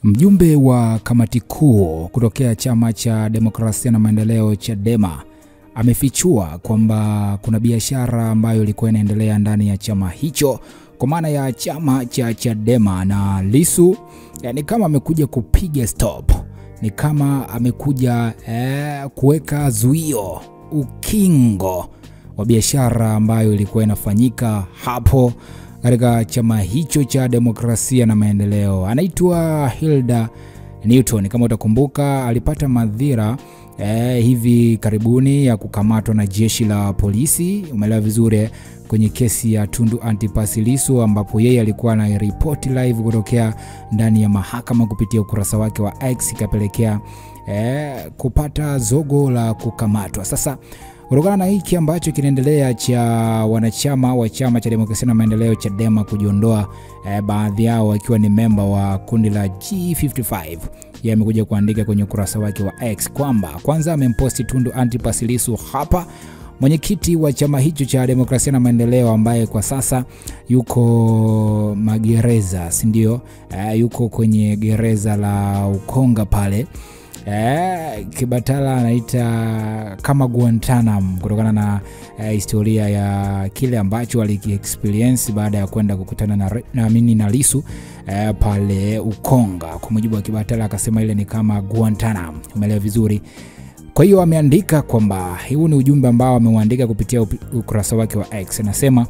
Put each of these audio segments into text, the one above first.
Mjumbe wa kamati kuu kutokea chama cha demokrasia na maendeleo Chadema amefichua kwamba kuna biashara ambayo ilikuwa inaendelea ndani ya chama hicho, kwa maana ya chama cha Chadema, na Lissu ni kama amekuja kupiga stop, ni kama amekuja kuweka zuio, ukingo wa biashara ambayo ilikuwa inafanyika hapo katika chama hicho cha demokrasia na maendeleo. Anaitwa Hilda Newton. Kama utakumbuka, alipata madhira hivi karibuni ya kukamatwa na jeshi la polisi, umeelewa vizuri, kwenye kesi ya Tundu Antipas Lissu, ambapo yeye alikuwa na report live kutokea ndani ya mahakama kupitia ukurasa wake wa X, ikapelekea kupata zogo la kukamatwa. Sasa kutokana na hiki ambacho kinaendelea cha wanachama wa chama cha demokrasia na maendeleo Chadema kujiondoa, baadhi yao wakiwa ni memba wa kundi la G55, yeye amekuja kuandika kwenye ukurasa wake wa X kwamba kwanza amemposti Tundu Antipas Lissu hapa, mwenyekiti wa chama hicho cha demokrasia na maendeleo, ambaye kwa sasa yuko magereza, si ndio? Yuko kwenye gereza la Ukonga pale. Kibatala anaita kama Guantanamo, kutokana na historia ya kile ambacho alikiexperience baada ya kwenda kukutana na Lissu pale Ukonga. Kwa mujibu wa Kibatala, akasema ile ni kama Guantanamo, umeelewa vizuri. Kwa hiyo ameandika kwamba huu ni ujumbe ambao ameuandika kupitia ukurasa wake wa X. Anasema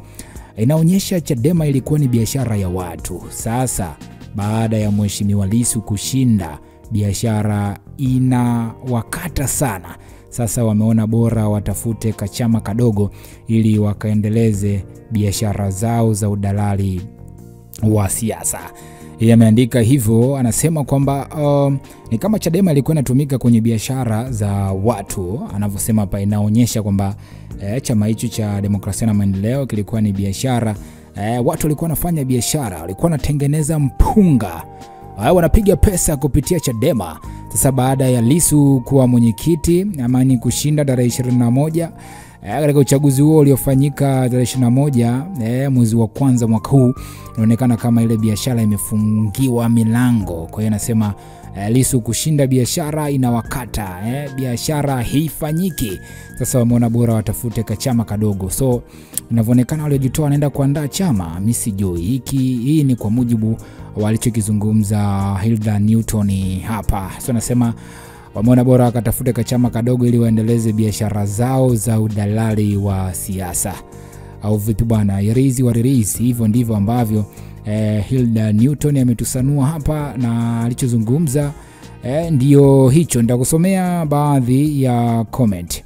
inaonyesha Chadema ilikuwa ni biashara ya watu. Sasa baada ya mheshimiwa Lissu kushinda, biashara inawakata sana. Sasa wameona bora watafute kachama kadogo ili wakaendeleze biashara zao za udalali wa siasa. Yeye ameandika hivyo. Anasema kwamba ni kama Chadema ilikuwa inatumika kwenye biashara za watu. Anavyosema hapa, inaonyesha kwamba chama hicho cha demokrasia na maendeleo kilikuwa ni biashara. Watu walikuwa wanafanya biashara, walikuwa wanatengeneza mpunga, wanapiga pesa kupitia Chadema. Sasa baada ya Lissu kuwa mwenyekiti, amani kushinda tarehe 21 katika uchaguzi huo uliofanyika tarehe 21 mwezi wa kwanza mwaka huu, inaonekana kama ile biashara imefungiwa milango. Kwa hiyo anasema Lissu kushinda, biashara inawakata, biashara haifanyiki. Sasa wameona bora watafute kachama kadogo. So inavyoonekana waliojitoa wanaenda kuandaa chama, mimi sijui hii ni kwa mujibu walichokizungumza Hilda Newton hapa. So anasema wameona bora wakatafute kachama kadogo ili waendeleze biashara zao za udalali wa siasa, au vipi bwana? Irizi wa release. Hivyo ndivyo ambavyo Hilda Newton ametusanua hapa, na alichozungumza ndio hicho. Nitakusomea baadhi ya comment.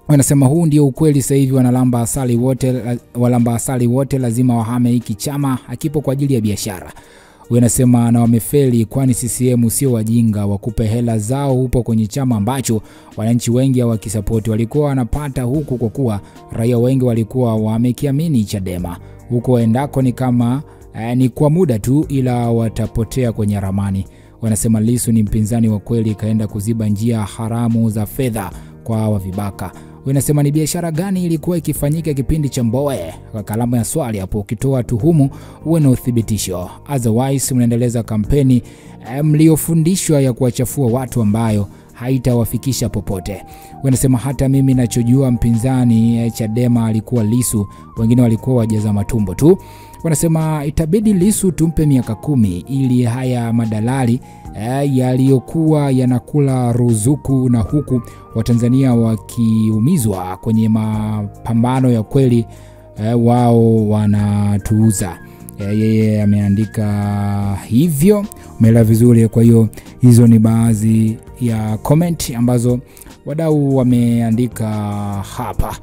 Wanasema huu ndio ukweli, sasa hivi wanalamba asali wote lazima wahame hiki chama, hakipo kwa ajili ya biashara. Wanasema na wamefeli, kwani CCM sio wajinga, wakupe hela zao, upo kwenye chama ambacho wananchi wengi hawakisapoti. Walikuwa wanapata huku kwa kuwa raia wengi walikuwa wamekiamini Chadema. Huko waendako ni kama ni kwa muda tu, ila watapotea kwenye ramani. Wanasema Lissu ni mpinzani wa kweli, kaenda kuziba njia haramu za fedha kwa hawa vibaka. Wanasema ni biashara gani ilikuwa ikifanyika kipindi cha Mbowe? Kwa kalamu ya swali hapo, ukitoa tuhumu uwe na uthibitisho, otherwise mnaendeleza kampeni mliofundishwa ya kuwachafua watu ambayo haitawafikisha popote. Wanasema hata mimi nachojua mpinzani Chadema alikuwa Lissu, wengine walikuwa wajaza matumbo tu. Wanasema itabidi Lissu tumpe miaka 10 ili haya madalali yaliyokuwa yanakula ruzuku na huku Watanzania wakiumizwa kwenye mapambano ya kweli, wao wanatuuza. Yeye ameandika hivyo, umeelewa vizuri. Kwa hiyo hizo ni baadhi ya comment ambazo wadau wameandika hapa.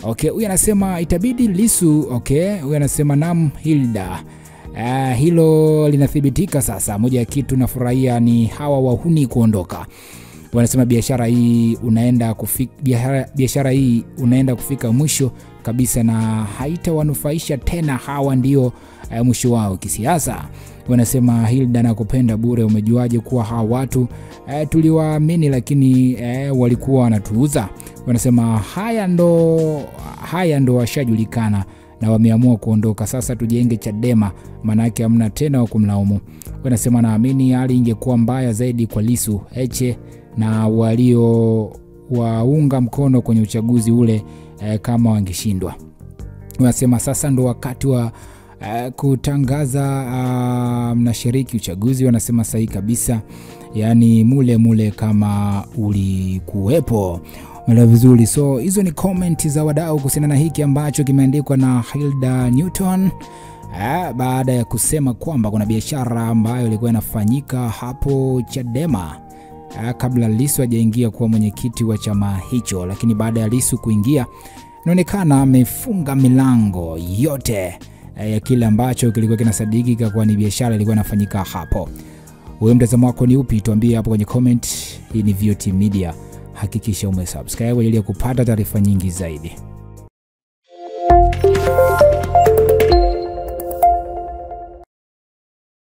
Okay, huyu anasema itabidi Lissu. Okay, huyu anasema nam Hilda, hilo linathibitika sasa. Moja ya kitu nafurahia ni hawa wahuni kuondoka. Wanasema biashara hii unaenda kufika mwisho kabisa na haitawanufaisha tena. Hawa ndio mwisho wao kisiasa. Wanasema Hilda, nakupenda bure, umejuaje kuwa hawa watu tuliwaamini lakini walikuwa wanatuuza? Wanasema haya ndo washajulikana na wameamua kuondoka. Sasa tujenge Chadema, manake hamna tena wa kumlaumu. Wanasema naamini hali ingekuwa mbaya zaidi kwa Lissu, Heche na walio waunga mkono kwenye uchaguzi ule kama wangeshindwa. Wanasema sasa ndo wakati wa kutangaza mnashiriki uchaguzi. Wanasema sahihi kabisa, yani mule kama ulikuwepo. Mala vizuri. So hizo ni comment za wadau kuhusiana na hiki ambacho kimeandikwa na Hilda Newton baada ya kusema kwamba kuna biashara ambayo ilikuwa inafanyika hapo Chadema kabla Lissu hajaingia kuwa mwenyekiti wa chama hicho, lakini baada ya Lissu kuingia inaonekana amefunga milango yote ya kile ambacho kilikuwa kinasadikika kwa ni biashara ilikuwa inafanyika hapo. Wewe mtazamo wako ni upi? Tuambie hapo kwenye comment. Hii ni VOT Media. Hakikisha umesubscribe ili kupata taarifa nyingi zaidi.